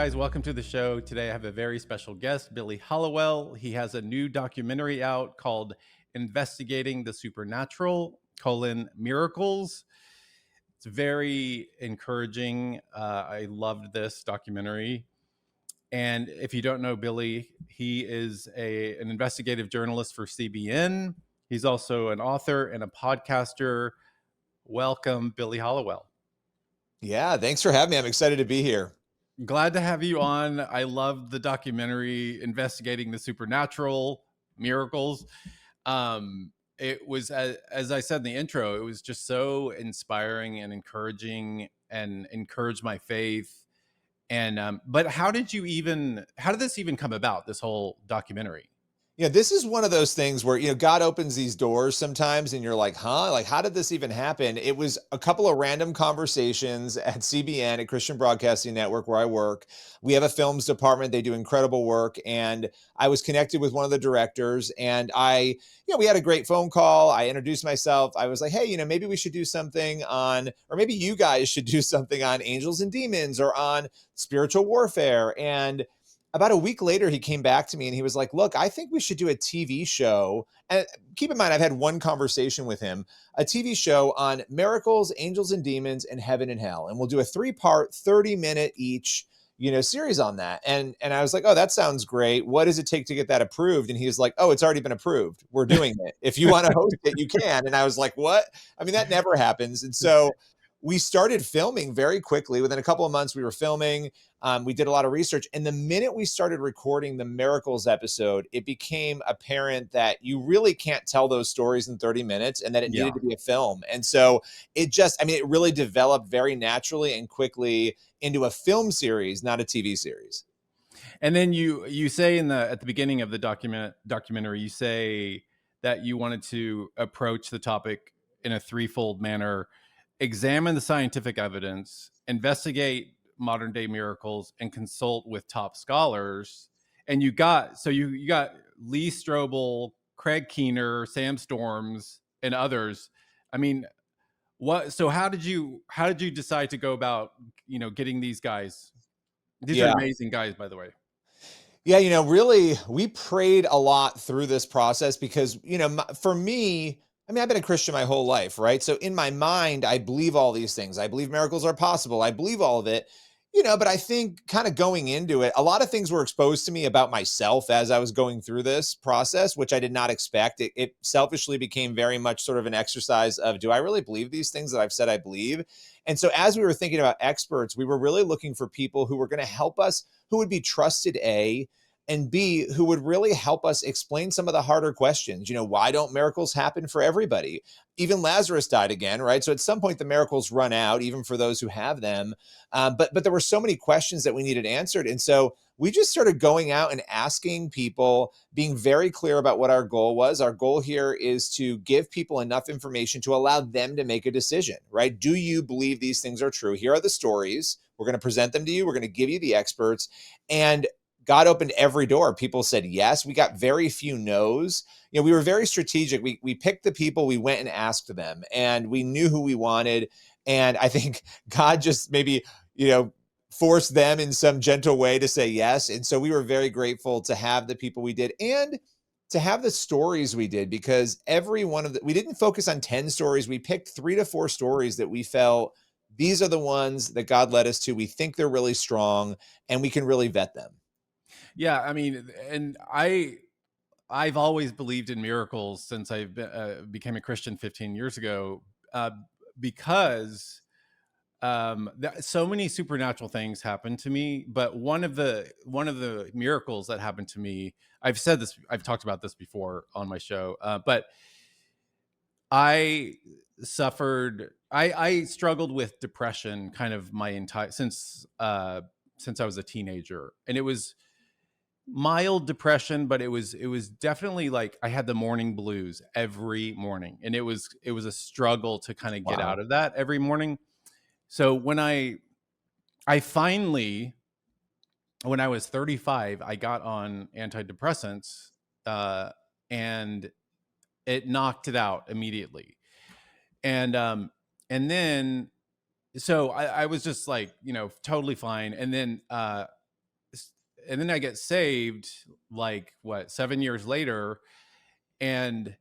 guys, welcome to the show. Today I have a very special guest, Billy Hallowell. He has a new documentary out called Investigating the Supernatural, Miracles. It's very encouraging. I loved this documentary. And if you don't know Billy, he is an investigative journalist for CBN. He's also an author and a podcaster. Welcome, Billy Hallowell. Yeah, thanks for having me. I'm excited to be here. Glad to have you on. I love the documentary investigating the supernatural miracles. It was, as I said in the intro, it was just so inspiring and encouraging and encouraged my faith. And but how did this even come about, this whole documentary? Yeah, this is one of those things where, God opens these doors sometimes and you're like, huh? Like, how did this even happen? It was a couple of random conversations at CBN, at Christian Broadcasting Network, where I work. We have a films department. They do incredible work. And I was connected with one of the directors and we had a great phone call. I introduced myself. I was like, hey, maybe we should do something on, or maybe you guys should do something on angels and demons or on spiritual warfare. And about a week later, he came back to me and he was like, look, I think we should do a TV show. And keep in mind, I've had one conversation with him, a TV show on miracles, angels and demons, and heaven and hell. And we'll do a 3-part, 30-minute each, series on that. And I was like, oh, that sounds great. What does it take to get that approved? And he was like, oh, it's already been approved. We're doing it. If you want to host it, you can. And I was like, what? I mean, that never happens. And so we started filming very quickly. Within a couple of months, we were filming. We did a lot of research. And the minute we started recording the Miracles episode, it became apparent that you really can't tell those stories in 30 minutes and that it needed to be a film. And so it really developed very naturally and quickly into a film series, not a TV series. And then you say at the beginning of the documentary, you say that you wanted to approach the topic in a threefold manner: examine the scientific evidence, investigate modern day miracles, and consult with top scholars. And you got Lee Strobel, Craig Keener, Sam Storms, and others. I mean, how did you decide to go about getting these guys? These are amazing guys, by the way. Yeah, really, we prayed a lot through this process because, for me, I've been a Christian my whole life, right? So in my mind, I believe all these things. I believe miracles are possible. I believe all of it, but I think kind of going into it, a lot of things were exposed to me about myself as I was going through this process, which I did not expect. It selfishly became very much sort of an exercise of, do I really believe these things that I've said I believe? And so as we were thinking about experts, we were really looking for people who were going to help us, who would be trusted, A, and B, who would really help us explain some of the harder questions. Why don't miracles happen for everybody? Even Lazarus died again, right? So at some point, the miracles run out, even for those who have them. But there were so many questions that we needed answered. And so we just started going out and asking people, being very clear about what our goal was. Our goal here is to give people enough information to allow them to make a decision, right? Do you believe these things are true? Here are the stories. We're going to present them to you. We're going to give you the experts. And God opened every door. People said yes. We got very few no's. We were very strategic. We picked the people, we went and asked them, and we knew who we wanted. And I think God just maybe, forced them in some gentle way to say yes. And so we were very grateful to have the people we did and to have the stories we did, because every one of we didn't focus on 10 stories. We picked 3 to 4 stories that we felt these are the ones that God led us to. We think they're really strong and we can really vet them. Yeah, I mean, and I've always believed in miracles since I became a Christian 15 years ago, because so many supernatural things happened to me. But one of the miracles that happened to me, I've talked about this before on my show, but I struggled with depression kind of my entire since I was a teenager, and it was mild depression, but it was definitely like I had the morning blues every morning, and it was a struggle to kind of get out of that every morning. So when I finally, when I was 35, I got on antidepressants, and it knocked it out immediately. And then so I was just like, totally fine. And then then I get saved like what 7 years later, and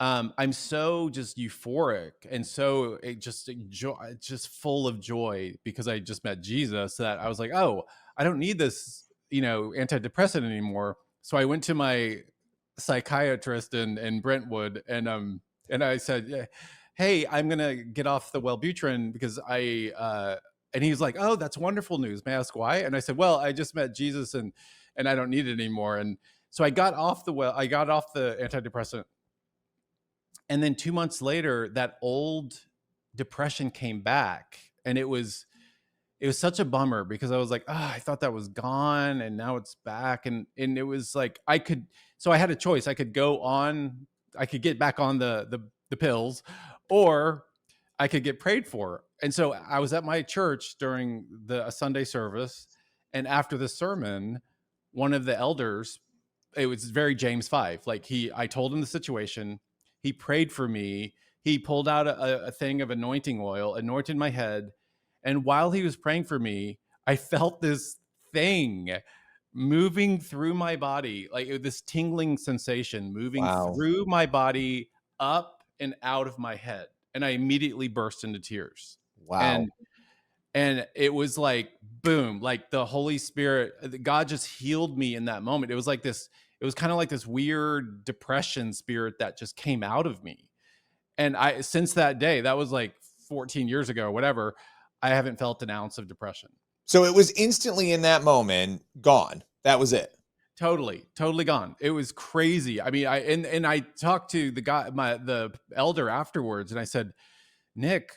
I'm so just euphoric and so just full of joy because I just met Jesus that I was like, oh, I don't need this, antidepressant anymore. So I went to my psychiatrist in Brentwood, and I said, yeah, hey, I'm gonna get off the Wellbutrin because and he was like, oh, that's wonderful news. May I ask why? And I said, well, I just met Jesus, and I don't need it anymore. And so I got off the antidepressant, and then 2 months later that old depression came back, and it was such a bummer because I was like, oh, I thought that was gone and now it's back. And it was like so I had a choice. I could get back on the pills, or I could get prayed for. And so I was at my church during a Sunday service, and after the sermon, one of the elders, it was very James 5. Like I told him the situation. He prayed for me. He pulled out a thing of anointing oil, anointed my head. And while he was praying for me, I felt this thing moving through my body, like this tingling sensation moving Wow. through my body up and out of my head. And I immediately burst into tears. Wow. And it was like, boom, like the Holy Spirit, God just healed me in that moment. It was kind of like this weird depression spirit that just came out of me. And since that day, that was like 14 years ago or whatever, I haven't felt an ounce of depression. So it was instantly in that moment gone. That was it. Totally gone. It was crazy. I mean, I talked to the elder afterwards, and I said, Nick,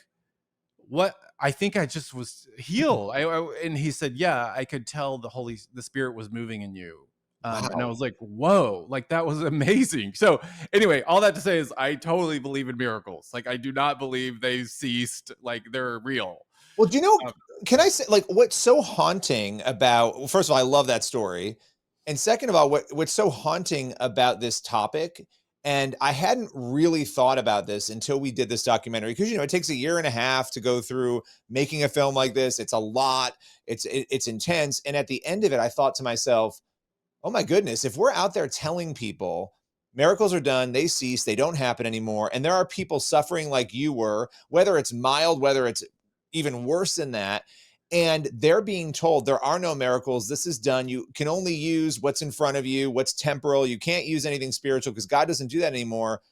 what? I think I just was healed. And he said, yeah, I could tell the Spirit was moving in you. And I Wow. was like, whoa, like that was amazing. So anyway, all that to say is I totally believe in miracles. Like I do not believe they've ceased. Like they're real. Well, do you know, Um, can I say, like, what's so haunting about, well, first of all, I love that story. And second of all, what's so haunting about this topic, and I hadn't really thought about this until we did this documentary, because, it takes a year and a half to go through making a film like this. It's a lot, it's intense. And at the end of it, I thought to myself, oh my goodness, if we're out there telling people miracles are done, they cease, they don't happen anymore, and there are people suffering like you were, whether it's mild, whether it's even worse than that, and they're being told there are no miracles, this is done, you can only use what's in front of you, what's temporal, you can't use anything spiritual because God doesn't do that anymore.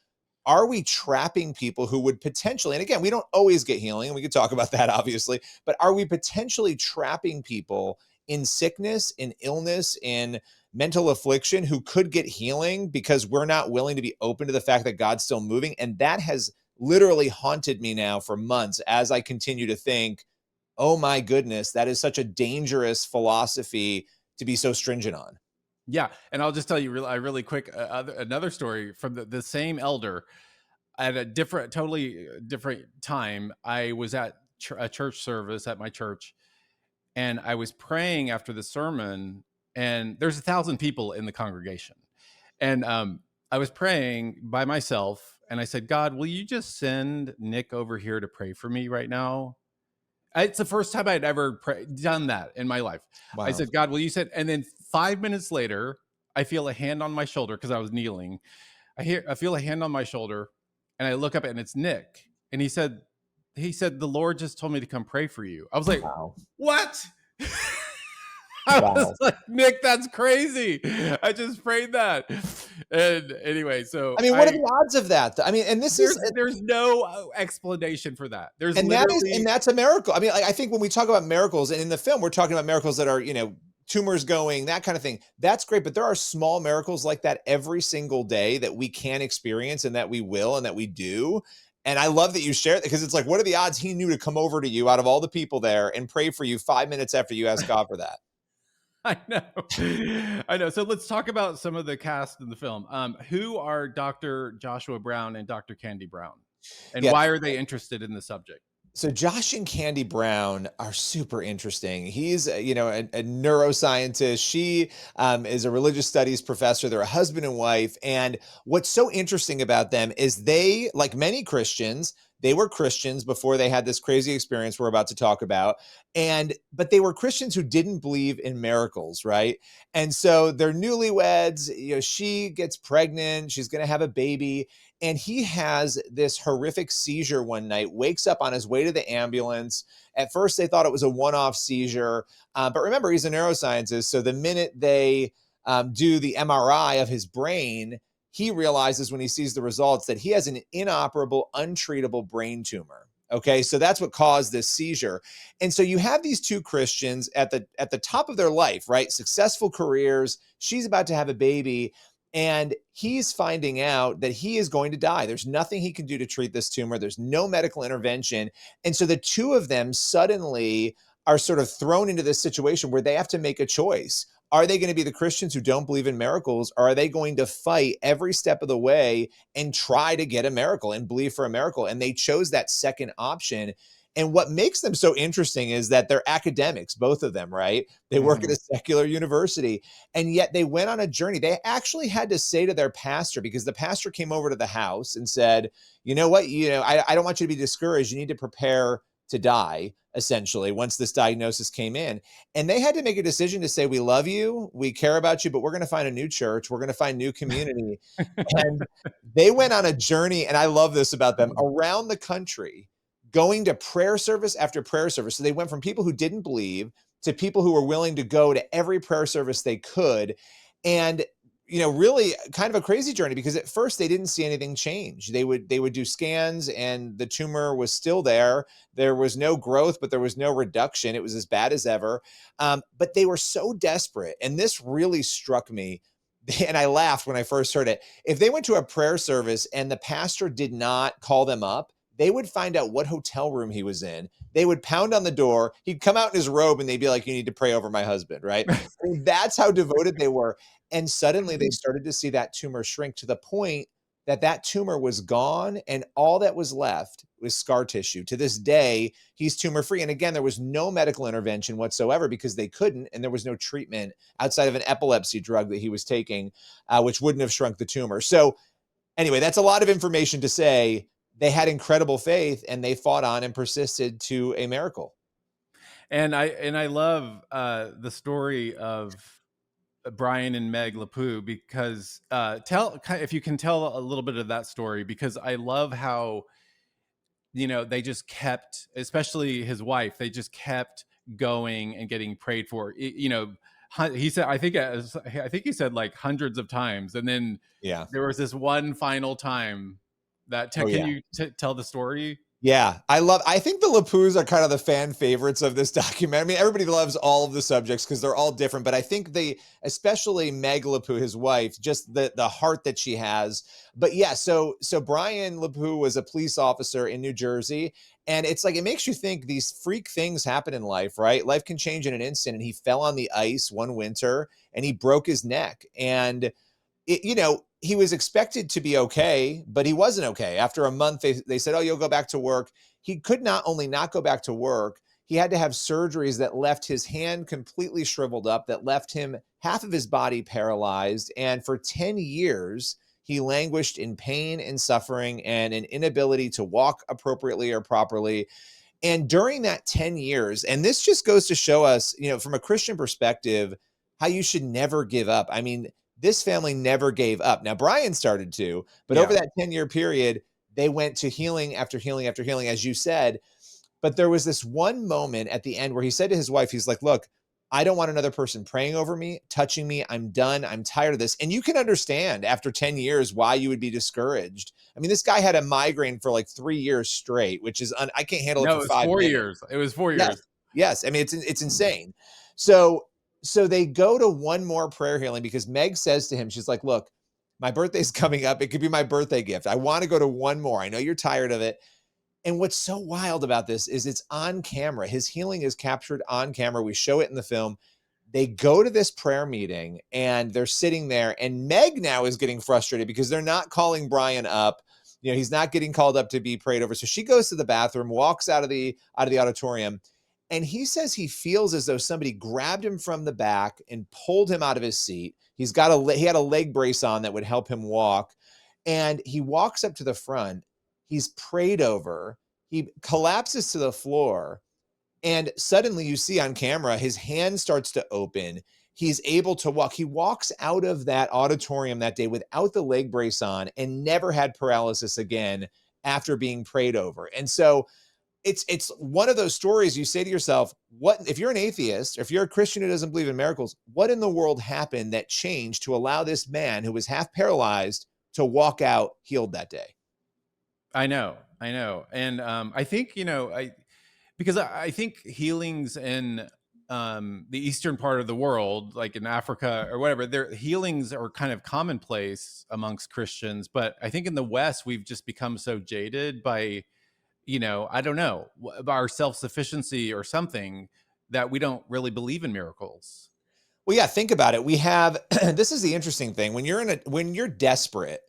Are we trapping people who would potentially, and again, we don't always get healing, and we could talk about that obviously, but are we potentially trapping people in sickness, in illness, in mental affliction who could get healing because we're not willing to be open to the fact that God's still moving? And that has literally haunted me now for months as I continue to think, oh my goodness, that is such a dangerous philosophy to be so stringent on. yeah, and I'll just tell you really quick another story from the same elder at a totally different time. I was at a church service at my church, and I was praying after the sermon, and there's 1,000 people in the congregation, and I was praying by myself, and I said, God, will you just send Nick over here to pray for me right now? It's the first time I'd ever done that in my life. I Wow. said, God, will you send? And then 5 minutes later, I feel a hand on my shoulder because I was kneeling. I feel a hand on my shoulder, and I look up, and it's Nick. And he said, the Lord just told me to come pray for you. I was like, Wow. what? I was Wow. like, Nick, that's crazy. I just prayed that. And anyway, so I mean, what are the odds of that? I mean, and this is, there's no explanation for that. There's and literally that's a miracle. I mean, I think when we talk about miracles, and in the film, we're talking about miracles that are, tumors going, that kind of thing. That's great. But there are small miracles like that every single day that we can experience, and that we will, and that we do. And I love that you share it, because it's like, what are the odds he knew to come over to you out of all the people there and pray for you 5 minutes after you asked God for that? I know. I know. So let's talk about some of the cast in the film. Who are Dr. Joshua Brown and Dr. Candy Brown? And Yeah. why are they interested in the subject? So Josh and Candy Brown are super interesting. He's, a neuroscientist. She is a religious studies professor. They're a husband and wife. And what's so interesting about them is they, like many Christians, They were Christians before they had this crazy experience we're about to talk about. But they were Christians who didn't believe in miracles, right? And so they're newlyweds. She gets pregnant. She's going to have a baby. And he has this horrific seizure one night, wakes up on his way to the ambulance. At first, they thought it was a one-off seizure. But remember, he's a neuroscientist. So the minute they do the MRI of his brain, he realizes when he sees the results that he has an inoperable, untreatable brain tumor. Okay, so that's what caused this seizure. And so you have these two Christians at the top of their life, right? Successful careers. She's about to have a baby, and he's finding out that he is going to die. There's nothing he can do to treat this tumor. There's no medical intervention. And so the two of them suddenly are sort of thrown into this situation where they have to make a choice. Are they going to be the Christians who don't believe in miracles, or are they going to fight every step of the way and try to get a miracle and believe for a miracle? And they chose that second option. And what makes them so interesting is that they're academics, both of them, right? They work at Mhm. a secular university, and yet they went on a journey. They actually had to say to their pastor, because the pastor came over to the house and said, you know what, I don't want you to be discouraged. You need to prepare to die, essentially, once this diagnosis came in. And they had to make a decision to say, we love you, we care about you, but we're going to find a new church. We're going to find new community. And they went on a journey, and I love this about them, around the country, going to prayer service after prayer service. So they went from people who didn't believe to people who were willing to go to every prayer service they could. And really kind of a crazy journey, because at first they didn't see anything change. They would do scans, and the tumor was still there. There was no growth, but there was no reduction. It was as bad as ever. But they were so desperate. And this really struck me. And I laughed when I first heard it. If they went to a prayer service and the pastor did not call them up, they would find out what hotel room he was in. They would pound on the door. He'd come out in his robe, and they'd be like, you need to pray over my husband, right? I mean, that's how devoted they were. And suddenly they started to see that tumor shrink to the point that that tumor was gone, and all that was left was scar tissue. To this day, he's tumor free. And again, there was no medical intervention whatsoever, because they couldn't, and there was no treatment outside of an epilepsy drug that he was taking, which wouldn't have shrunk the tumor. So anyway, that's a lot of information to say they had incredible faith, and they fought on and persisted to a miracle. And I love the story of Brian and Meg LaPoo, because if you can tell a little bit of that story, because I love how they just kept, especially his wife, they just kept going and getting prayed for. He said, I think he said like hundreds of times, and then Yeah. there was this one final time that Oh, can yeah. you tell the story? Yeah, I think the Lapoos are kind of the fan favorites of this document. I mean, everybody loves all of the subjects because they're all different, but I think especially Meg LaPoo, his wife, just the heart that she has. But yeah, so Brian LaPoo was a police officer in New Jersey, and it's like, it makes you think these freak things happen in life, right? Life can change in an instant, and he fell on the ice one winter and he broke his neck. And he was expected to be okay, but he wasn't okay. After a month, they said, oh, you'll go back to work. He could not only not go back to work, he had to have surgeries that left his hand completely shriveled up, that left him half of his body paralyzed. And for 10 years, he languished in pain and suffering and an inability to walk appropriately or properly. And during that 10 years, and this just goes to show us, from a Christian perspective, how you should never give up. I mean, this family never gave up. Now, Brian started to, but over Yeah. that 10-year period, they went to healing after healing after healing, as you said. But there was this one moment at the end where he said to his wife, he's like, look, I don't want another person praying over me, touching me. I'm done. I'm tired of this. And you can understand after 10 years why you would be discouraged. I mean, this guy had a migraine for like 3 years straight, which is, I can't handle it No, for it was 5 4 minutes. years. It was 4 Yes. years. Yes. I mean, it's insane. So they go to one more prayer healing, because Meg says to him, she's like, look, my birthday's coming up. It could be my birthday gift. I want to go to one more. I know you're tired of it. And what's so wild about this is it's on camera. His healing is captured on camera. We show it in the film. They go to this prayer meeting, and they're sitting there, and Meg now is getting frustrated because they're not calling Brian up. He's not getting called up to be prayed over. So she goes to the bathroom, walks out of the auditorium, and he says he feels as though somebody grabbed him from the back and pulled him out of his seat. He had a leg brace on that would help him walk. And he walks up to the front. He's prayed over. He collapses to the floor. And suddenly you see on camera, his hand starts to open. He's able to walk. He walks out of that auditorium that day without the leg brace on and never had paralysis again after being prayed over. And so it's one of those stories you say to yourself, what if you're an atheist, if you're a Christian who doesn't believe in miracles, what in the world happened that changed to allow this man who was half paralyzed to walk out healed that day? I know, and I think because I think healings in the eastern part of the world, like in Africa or whatever, their healings are kind of commonplace amongst Christians. But I think in the West, we've just become so jaded by, I don't know, our self sufficiency or something, that we don't really believe in miracles. Well, yeah, think about it. We have this is the interesting thing. When you're desperate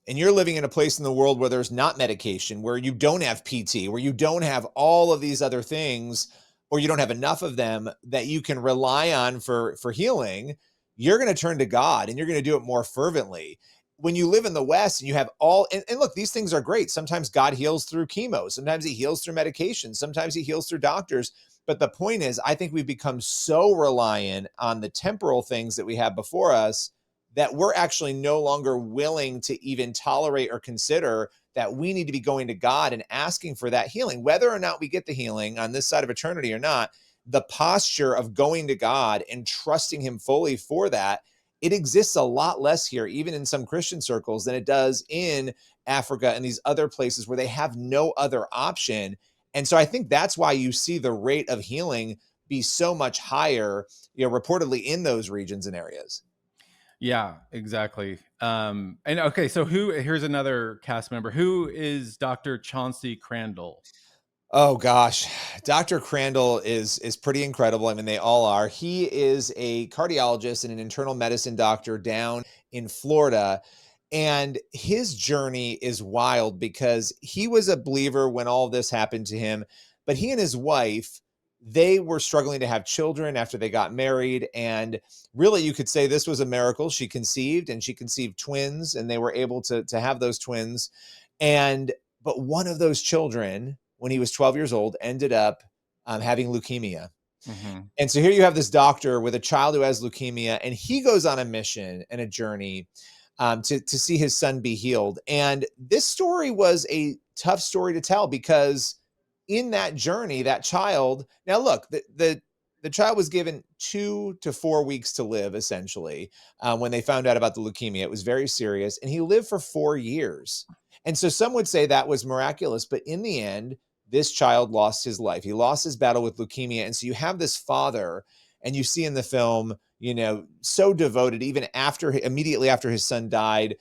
and you're living in a place in the world where there's not medication, where you don't have PT, where you don't have all of these other things, or you don't have enough of them that you can rely on for healing, you're going to turn to God and you're going to do it more fervently. When you live in the West and you have and look, these things are great. Sometimes God heals through chemo. Sometimes he heals through medication. Sometimes he heals through doctors. But the point is, I think we've become so reliant on the temporal things that we have before us that we're actually no longer willing to even tolerate or consider that we need to be going to God and asking for that healing. Whether or not we get the healing on this side of eternity or not, the posture of going to God and trusting him fully for that, it exists a lot less here, even in some Christian circles, than it does in Africa and these other places where they have no other option. And so I think that's why you see the rate of healing be so much higher, reportedly in those regions and areas. Yeah, exactly. And okay, so here's another cast member. Who is Dr. Chauncey Crandall? Oh gosh, Dr. Crandall is pretty incredible. I mean, they all are. He is a cardiologist and an internal medicine doctor down in Florida. And his journey is wild because he was a believer when all this happened to him, but he and his wife, they were struggling to have children after they got married. And really, you could say this was a miracle. She conceived and she conceived twins, and they were able to have those twins. And but one of those children, when he was 12 years old, ended up having leukemia. Hmm. And so here you have this doctor with a child who has leukemia, and he goes on a mission and a journey to see his son be healed. And this story was a tough story to tell because in that journey, that child, now look, the child was given 2 to 4 weeks to live, essentially, when they found out about the leukemia. It was very serious, and he lived for 4 years. And so some would say that was miraculous, but in the end, this child lost his life. He lost his battle with leukemia. And so you have this father, and you see in the film, so devoted, even immediately after his son died,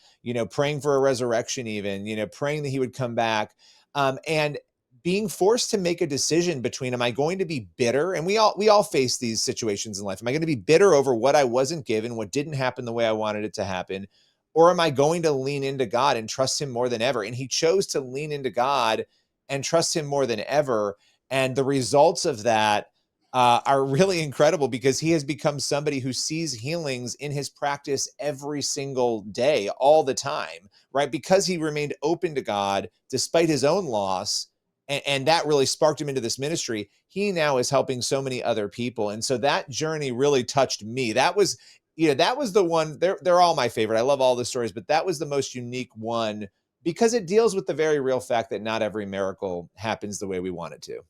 praying for a resurrection, even, praying that he would come back. And being forced to make a decision between, am I going to be bitter? And we all face these situations in life. Am I going to be bitter over what I wasn't given, what didn't happen the way I wanted it to happen? Or am I going to lean into God and trust him more than ever? And he chose to lean into God and trust him more than ever. And the results of that are really incredible because he has become somebody who sees healings in his practice every single day, all the time, right? Because he remained open to God despite his own loss. And that really sparked him into this ministry. He now is helping so many other people. And so that journey really touched me. That was the one. They're all my favorite. I love all the stories, but that was the most unique one because it deals with the very real fact that not every miracle happens the way we want it to.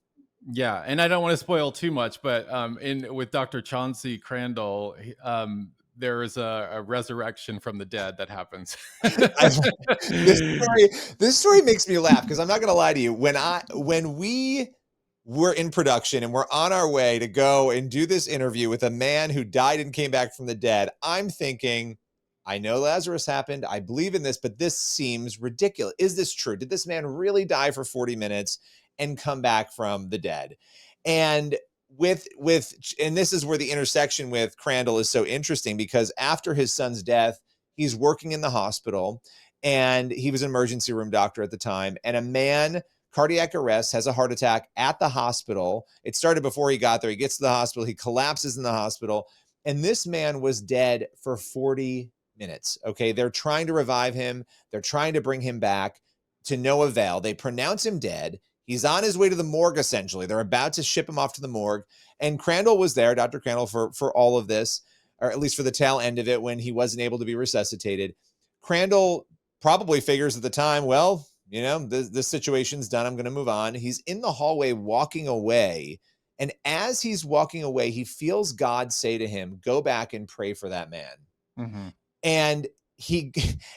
Yeah, and I don't want to spoil too much, but in with Dr. Chauncey Crandall, there is a resurrection from the dead that happens. I, this story makes me laugh because I'm not going to lie to you. When we were in production and we're on our way to go and do this interview with a man who died and came back from the dead, I'm thinking, I know Lazarus happened. I believe in this, but this seems ridiculous. Is this true? Did this man really die for 40 minutes and come back from the dead? And and this is where the intersection with Crandall is so interesting because after his son's death, he's working in the hospital and he was an emergency room doctor at the time. And a man, cardiac arrest, has a heart attack at the hospital. It started before he got there. He gets to the hospital. He collapses in the hospital. And this man was dead for 40 minutes. Okay. They're trying to revive him. They're trying to bring him back. to no avail. They pronounce him dead. He's on his way to the morgue, essentially. They're about to ship him off to the morgue. And Crandall was there, Dr. Crandall, for all of this, or at least for the tail end of it when he wasn't able to be resuscitated. Crandall probably figures at the time, well, this situation's done. I'm going to move on. He's in the hallway walking away. And as he's walking away, he feels God say to him, go back and pray for that man. Mm-hmm. And he,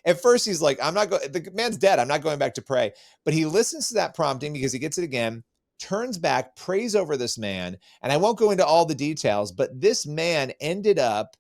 at first he's like, the man's dead. I'm not going back to pray. But he listens to that prompting because he gets it again, turns back, prays over this man. And I won't go into all the details, but this man ended up,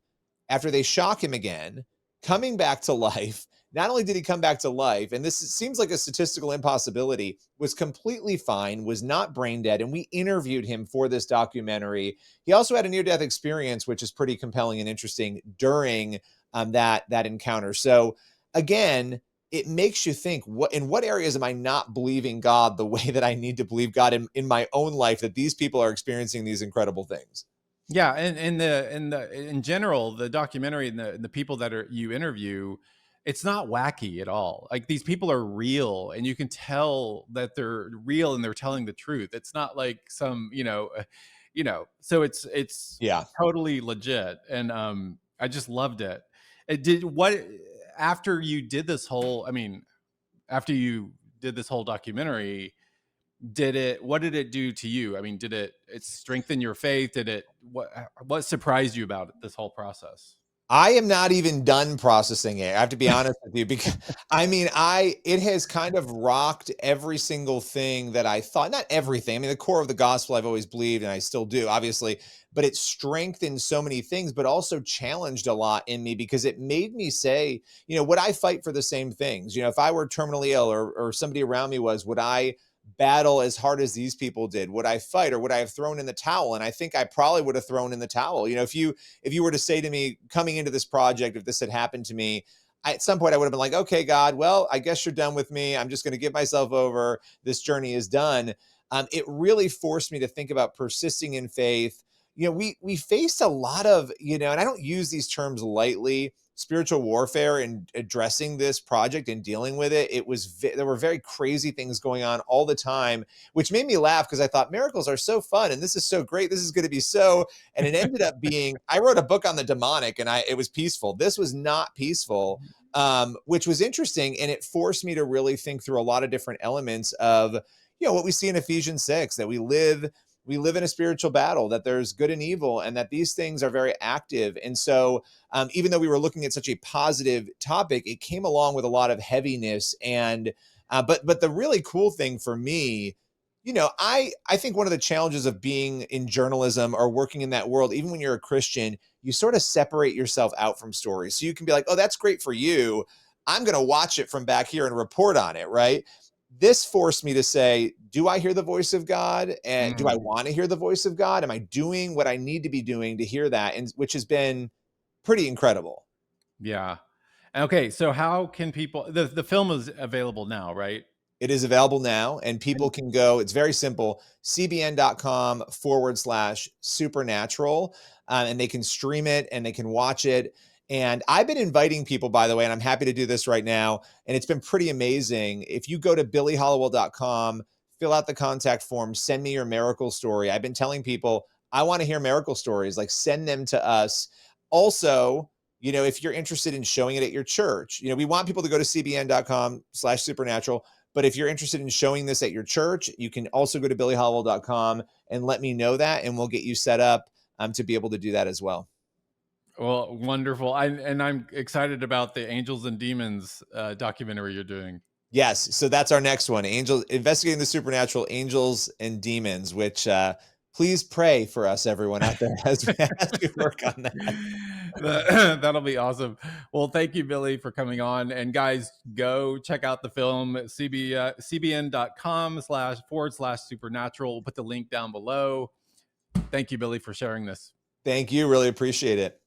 after they shock him again, coming back to life. Not only did he come back to life, and this seems like a statistical impossibility, was completely fine, was not brain dead, and we interviewed him for this documentary. He also had a near-death experience, which is pretty compelling and interesting during that encounter. So again, it makes you think, in what areas am I not believing God the way that I need to believe God in my own life, that these people are experiencing these incredible things? Yeah, and in general, the documentary and the people that you interview, it's not wacky at all. Like, these people are real, and you can tell that they're real and they're telling the truth. It's not like some, So it's Yeah. totally legit, and I just loved it. It did what after you did this whole. I mean, after you did this whole documentary, what did it do to you? I mean, did it strengthen your faith? What surprised you about this whole process? I am not even done processing it. I have to be honest with you, because it has kind of rocked every single thing that I thought, not everything. I mean, the core of the gospel I've always believed, and I still do, obviously, but it strengthened so many things, but also challenged a lot in me, because it made me say, would I fight for the same things? If I were terminally ill, or somebody around me would I battle as hard as these people did? Would I fight, or would I have thrown in the towel? And I think I probably would have thrown in the towel. If you were to say to me coming into this project, if this had happened to me, at some point I would have been like, okay, God, well, I guess you're done with me. I'm just going to give myself over. This journey is done. It really forced me to think about persisting in faith. We faced a lot of, and I don't use these terms lightly, spiritual warfare in addressing this project and dealing with it. There were very crazy things going on all the time, which made me laugh, because I thought miracles are so fun and this is so great. This is going to be and it ended up being, I wrote a book on the demonic, and it was peaceful. This was not peaceful, which was interesting. And it forced me to really think through a lot of different elements of, what we see in Ephesians 6, that we live in a spiritual battle, that there's good and evil, and that these things are very active. And so even though we were looking at such a positive topic, it came along with a lot of heaviness. And but the really cool thing for me, I think one of the challenges of being in journalism or working in that world, even when you're a Christian, you sort of separate yourself out from stories. So you can be like, oh, that's great for you. I'm going to watch it from back here and report on it, right? This forced me to say, do I hear the voice of God? And do I want to hear the voice of God? Am I doing what I need to be doing to hear that? And which has been pretty incredible. Yeah. Okay, so how can people? The film is available now, right? It is available now, and people can go, it's very simple, cbn.com/supernatural, and they can stream it and they can watch it. And I've been inviting people, by the way, and I'm happy to do this right now, and it's been pretty amazing. If you go to billyhallowell.com, fill out the contact form, send me your miracle story. I've been telling people, I want to hear miracle stories, like send them to us. Also, if you're interested in showing it at your church, we want people to go to cbn.com/supernatural. But if you're interested in showing this at your church, you can also go to billyhallowell.com and let me know that, and we'll get you set up to be able to do that as well. Well, wonderful. I'm excited about the Angels and Demons documentary you're doing. Yes. So that's our next one, investigating the supernatural, angels and demons, which please pray for us, everyone out there, as we work on that. That'll be awesome. Well, thank you, Billy, for coming on. And guys, go check out the film, cbn.com//supernatural. We'll put the link down below. Thank you, Billy, for sharing this. Thank you. Really appreciate it.